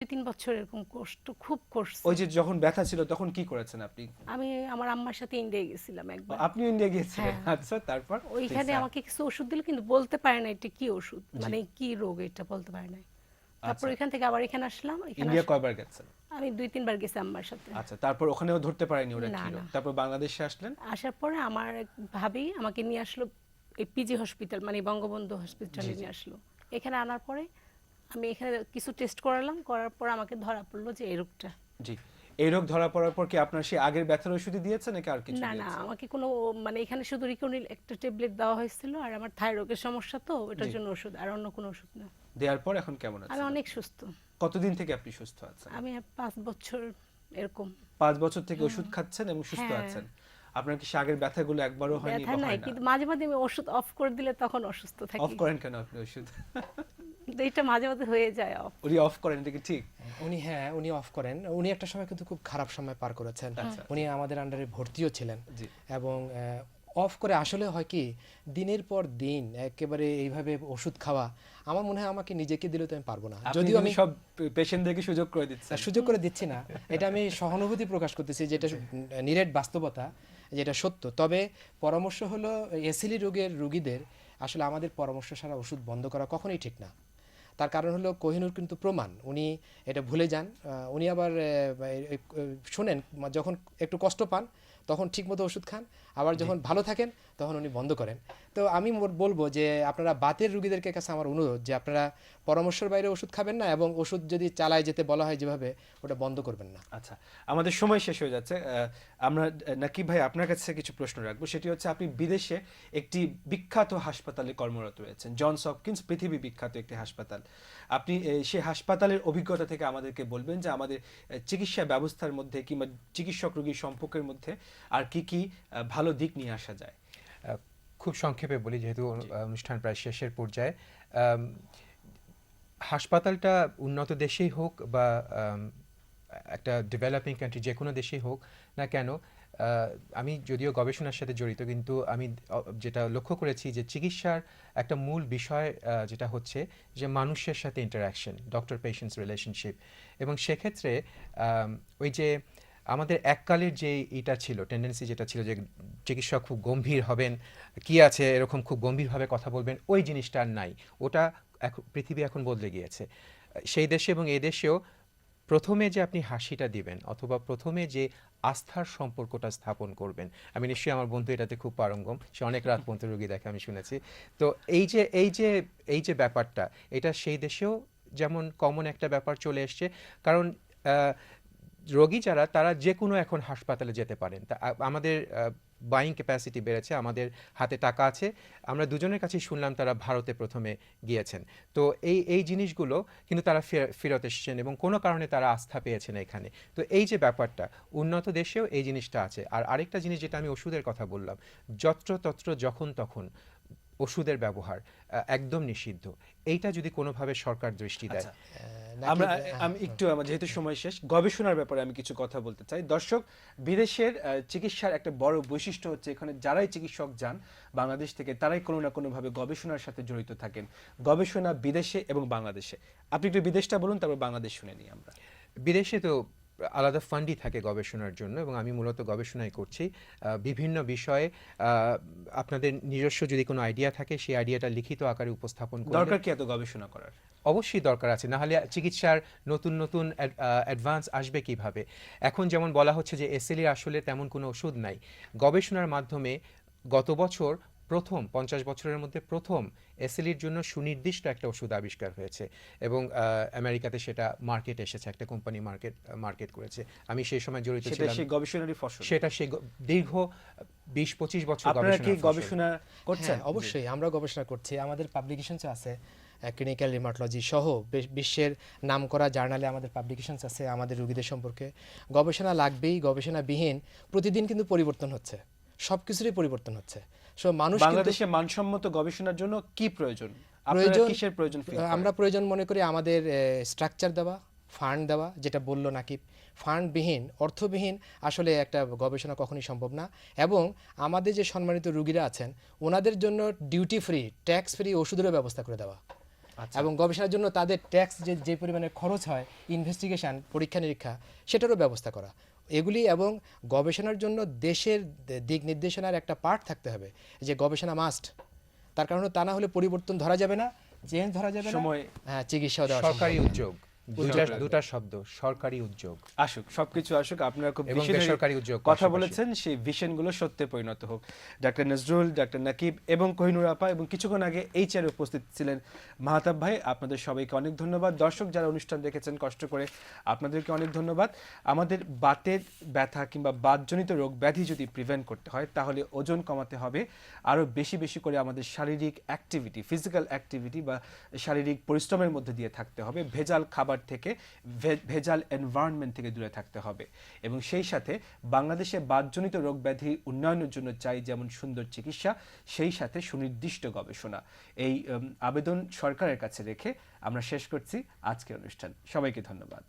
2-3 বছর এরকম কষ্ট খুব করছে। ওই যে যখন ব্যথা ছিল তখন কি করেছেন আপনি? আমি আমার আম্মার সাথে ইন্ডিয়া গেছিলাম একবার। আপনিও ইন্ডিয়া গিয়েছিলেন? হ্যাঁ, আচ্ছা, তারপর? প্লিজ ওইখানে স্যার। আমাকে কিছু ওষুধ দিল কিন্তু বলতে পারে না এটা কি ওষুধ, জি। মানে কি রোগ এটা বলতে পারে নাই। তারপর আচ্ছা, ওইখান থেকে আবার এখানে আসলাম। ইন্ডিয়া কয়বার গেছেন? আমি 2-3 বার গেছি আম্মার সাথে। আচ্ছা, তারপর ওখানেও ধরতে পারেনি ওরা না, কি না। রোগ? তারপর বাংলাদেশে আসলেন? আসার পরে আমার এক ভাবি আমাকে নিয়ে আসলো এই পিজি হসপিটাল, মানে বঙ্গবন্ধু জি, হসপিটালে জি, নিয়ে আসলো। এখানে আনার পরে আমি এখানে কিছু টেস্ট করালাম, করার পর আমাকে ধরা পড়লো যে এই রোগটা। জি। এই রোগ ধরা পড়ার পর কি আপনার সেই আগের ব্যথার ওষুধই দিয়েছে নাকি আর কিছু না, না, দিয়েছে? আমাকে কোনো, মানে এখানে শুধু রিকোনিল একটা ট্যাবলেট দেওয়া হয়েছিল, আর আমার থাইরয়েডের সমস্যা তো জি। ওটার জন্য ওষুধ, আর অন্য কোনো ওষুধ না। দেওয়ার পর এখন কেমন আমি আছেন অনেক আপনি? সুস্থ। কতদিন থেকে আপনি সুস্থ আছেন? আমি 5 বছর এরকম। ৫ বছর থেকে ওষুধ খাচ্ছেন এবং সুস্থ হ্যাঁ, আছেন। আপনার কি সে আগের ব্যথাগুলো একবারও হয়নি ব্যথা বা নাই হয় না? কিন্তু মাঝে মাঝে আমি ওষুধ অফ করে দিলে তখন অসুস্থ অফ থাকি। করেন কেন আপনি ওষুধ? কিন্তু এটা মাঝে মাঝে হয়ে যায় অফ। উনি অফ করেন, এটা কি ঠিক? উনি অফ করেন। উনি একটা সময় কিন্তু খুব খারাপ সময় পার করেছেন। আচ্ছা, উনি আমাদের আন্ডারে ভর্তিও ছিলেন জি। এবং অফ করে আসলে হয় কি দিনের পর দিন একেবারে এইভাবে ওষুধ খাওয়া আমার মনে হয় আমাকে নিজেকে দিলে তো আমি পারবো না। আপনি যদিও কিন্তু আমি সব পেশেন্টদেরকে সুযোগ করে দিচ্ছেন। সুযোগ করে দিচ্ছি না, এটা আমি সহানুভূতি প্রকাশ করতেছি, যেটা নিরেট বাস্তবতা, যেটা সত্য। তবে পরামর্শ হলো এসিলি রোগের রোগীদের আসলে আমাদের পরামর্শ ছাড়া ওষুধ বন্ধ করা কখনোই ঠিক না। তার কারণ হলো কোহিনূর কিন্তু প্রমাণ, উনি এটা ভুলে যান। উনি আবার শোনেন, যখন একটু কষ্ট পান তখন ঠিকমতো ওষুধ খান, আবার যখন ভালো থাকেন তখন উনি বন্ধ করেন। তো আমি বলবো যে আপনারা বাতের রোগীদেরকে কাছে আমার অনুরোধ যে আপনারা পরামর্শের বাইরে ওষুধ খাবেন না, এবং ওষুধ যদি চালায় যেতে বলা হয় যেভাবে, ওটা বন্ধ করবেন না। আচ্ছা, আমাদের সময় শেষ হয়ে যাচ্ছে। আমরা নাকিব ভাই আপনার কাছে কিছু প্রশ্ন রাখবো। সেটি হচ্ছে, আপনি বিদেশে একটি বিখ্যাত হাসপাতালে কর্মরত রয়েছেন, জনস হপকিন্স, পৃথিবী বিখ্যাত একটি হাসপাতাল। আপনি সেই হাসপাতালের অভিজ্ঞতা থেকে আমাদেরকে বলবেন যে আমাদের চিকিৎসা ব্যবস্থার মধ্যে কিংবা চিকিৎসক রোগীর সম্পর্কের মধ্যে আর কি কি ভালো দিক নিয়ে আসা যায়? খুব সংক্ষেপে বলি, যেহেতু জি। অনুষ্ঠান প্রায় শেষের পর্যায়ে। আম, হাসপাতালটা উন্নত দেশেই হোক বা একটা ডেভেলপিং কান্ট্রি, যে কোনো দেশেই হোক না কেন, আমি যদিও গবেষণার সাথে জড়িত, কিন্তু আমি যেটা লক্ষ্য করেছি যে চিকিৎসার একটা মূল বিষয় যেটা হচ্ছে যে মানুষের সাথে ইন্টারাকশন, ডক্টর পেশেন্টস রিলেশনশিপ। এবং সেক্ষেত্রে ওই যে আমাদের এককালের যে এটা ছিল, টেন্ডেন্সি যেটা ছিল যে চিকিৎসক খুব গম্ভীর হবেন, কি আছে এরকম খুব গম্ভীরভাবে কথা বলবেন, ওই জিনিসটা আর নাই। ওটা এখন পৃথিবী এখন বদলে গিয়েছে। সেই দেশে এবং এই দেশেও প্রথমে যে আপনি হাসিটা দিবেন অথবা প্রথমে যে আস্থার সম্পর্কটা স্থাপন করবেন, আমি নিশ্চয়ই, আমার বন্ধু এটাতে খুব পারঙ্গম, সে অনেক রাত পর্যন্ত রোগী দেখে, আমি শুনেছি। তো এই যে ব্যাপারটা, এটা সেই দেশেও যেমন কমন একটা ব্যাপার চলে এসছে। কারণ রোগী যারা, তারা যে কোনো এখন হাসপাতালে যেতে পারেন। তা আমাদের বাইং ক্যাপাসিটি বেড়েছে, আমাদের হাতে টাকা আছে। আমরা দুজনের কাছেই শুনলাম তারা ভারতে প্রথমে গিয়েছেন। তো এই জিনিসগুলো কিন্তু তারা ফেরত এসেছেন এবং কোনো কারণে তারা আস্থা পেয়েছেন এখানে। তো এই যে ব্যাপারটা, উন্নত দেশেও এই জিনিসটা আছে। আর আরেকটা জিনিস যেটা আমি ওষুধের কথা বললাম, যত্রতত্র যখন তখন ওষুধের ব্যবহার একদম নিষিদ্ধ। এইটা যদি কোনোভাবে সরকার দৃষ্টি দেয়। আচ্ছা, নাকি আমি একটু, আমার যেহেতু সময় শেষ, গবেষণার ব্যাপারে আমি কিছু কথা বলতে চাই। দর্শক, বিদেশের চিকিৎসার একটা বড় বৈশিষ্ট্য হচ্ছে এখানে যারাই চিকিৎসক যান বাংলাদেশ থেকে, তারাই কোনো না কোনোভাবে গবেষণার সাথে জড়িত থাকেন। গবেষণা বিদেশে এবং বাংলাদেশে। আপনি একটু বিদেশটা বলুন, তারপর বাংলাদেশ শুনে নিই আমরা। বিদেশে তো আলাদা ফান্ডই থাকে গবেষণার জন্য, এবং আমি মূলত গবেষণাই করছি বিভিন্ন বিষয়ে। আপনাদের নিজস্ব যদি কোনো আইডিয়া থাকে, সেই আইডিয়াটা লিখিত আকারে উপস্থাপন করলে দরকার কি এত গবেষণা করার? অবশ্যই দরকার আছে, না হলে চিকিৎসার নতুন নতুন অ্যাডভান্স আসবে কিভাবে? এখন যেমন বলা হচ্ছে যে এসএলই আসলে তেমন কোনো ওষুধ নাই। গবেষণার মাধ্যমে গত বছর প্রথম 50 বছরের মধ্যে প্রথম এসএলইর জন্য সুনির্দিষ্ট একটা ওষুধ আবিষ্কার হয়েছে, এবং আমেরিকাতে সেটা মার্কেট এসেছে, একটা কোম্পানি মার্কেট করেছে। আমি সেই সময় জড়িত সেটা ছিলাম। সেই গবেষণারই ফসল। সেটা সেই দীর্ঘ 20-25 বছর আপনারা কি গবেষণার ফসল। গবেষণা করছেন? হ্যাঁ, অবশ্যই আমরা গবেষণা করছি। আমাদের পাবলিকেশনস আছে, ক্লিনিক্যাল রিমাটোলজি সহ বিশ্বের নামকরা জার্নালে আমাদের পাবলিকেশনস আছে আমাদের রোগীদের সম্পর্কে। গবেষণা লাগবেই, গবেষণাবিহীন প্রতিদিন কিন্তু পরিবর্তন হচ্ছে, সব কিছুরই পরিবর্তন হচ্ছে। সো মানুষ কিন্তু বাংলাদেশে মানসম্মত গবেষণার জন্য কি প্রয়োজন? আপনারা প্রয়োজন, কিসের প্রয়োজন ফিল করেন? আমরা প্রয়োজন মনে করি আমাদের স্ট্রাকচার দেওয়া, ফান্ড দেওয়া, যেটা বললো নাকিব, ফান্ডবিহীন, অর্থবিহীন আসলে একটা গবেষণা কখনোই সম্ভব না। এবং আমাদের যে সম্মানিত রোগীরা আছেন ওনাদের জন্য ডিউটি ফ্রি, ট্যাক্স ফ্রি ওষুধেরও ব্যবস্থা করে দেওয়া। এবং গবেষণার জন্য তাদের ট্যাক্স যে পরিমাণে খরচ হয়, ইনভেস্টিগেশন, পরীক্ষা নিরীক্ষা, সেটারও ব্যবস্থা করা। এগুলি এবং গবেষণার জন্য দেশের দিক নির্দেশনার একটা পার্ট থাকতে হবে, যে গবেষণা মাস্ট। তার কারণ তা না হলে পরিবর্তন ধরা যাবে না, চেঞ্জ ধরা যাবে না, সময় হ্যাঁ, চিকিৎসা দেওয়া সরকারি সম্ভব না। উদ্যোগ, দুটা শব্দ, সরকারি উদ্যোগ আসুক, সবকিছু আসুক, আপনারা খুব এবং visionary বেসরকারি উদ্যোগ কথা পাশাপাশি। বলেছেন, সেই ভিশনগুলো সত্যে পরিণত হোক। ডাক্তার নজরুল, ডাক্তার নাকিব এবং কোহিনুর আপা, এবং কিছুক্ষণ আগে এই চেয়ারে উপস্থিত ছিলেন মাহতাব ভাই, আপনাদের সবাইকে অনেক ধন্যবাদ। দর্শক যারা অনুষ্ঠান দেখেছেন কষ্ট করে, আপনাদেরকে অনেক ধন্যবাদ। আমাদের বাতের ব্যথা কিংবা বাতজনিত রোগ ব্যাধি যদি প্রিভেন্ট করতে হয়, তাহলে ওজন কমাতে হবে, আরও বেশি বেশি করে আমাদের শারীরিক অ্যাক্টিভিটি, ফিজিক্যাল অ্যাক্টিভিটি বা শারীরিক পরিশ্রমের মধ্যে দিয়ে থাকতে হবে, ভেজাল খাবার থেকে, ভেজাল এনভায়রনমেন্ট থেকে দূরে থাকতে হবে। এবং সেই সাথে বাংলাদেশে বাতজনিত রোগ ব্যাধি উন্নয়নের জন্য চাই যেমন সুন্দর চিকিৎসা, সেই সাথে সুনির্দিষ্ট গবেষণা। এই আবেদন সরকারের কাছে রেখে আমরা শেষ করছি আজকের অনুষ্ঠান। সবাইকে ধন্যবাদ।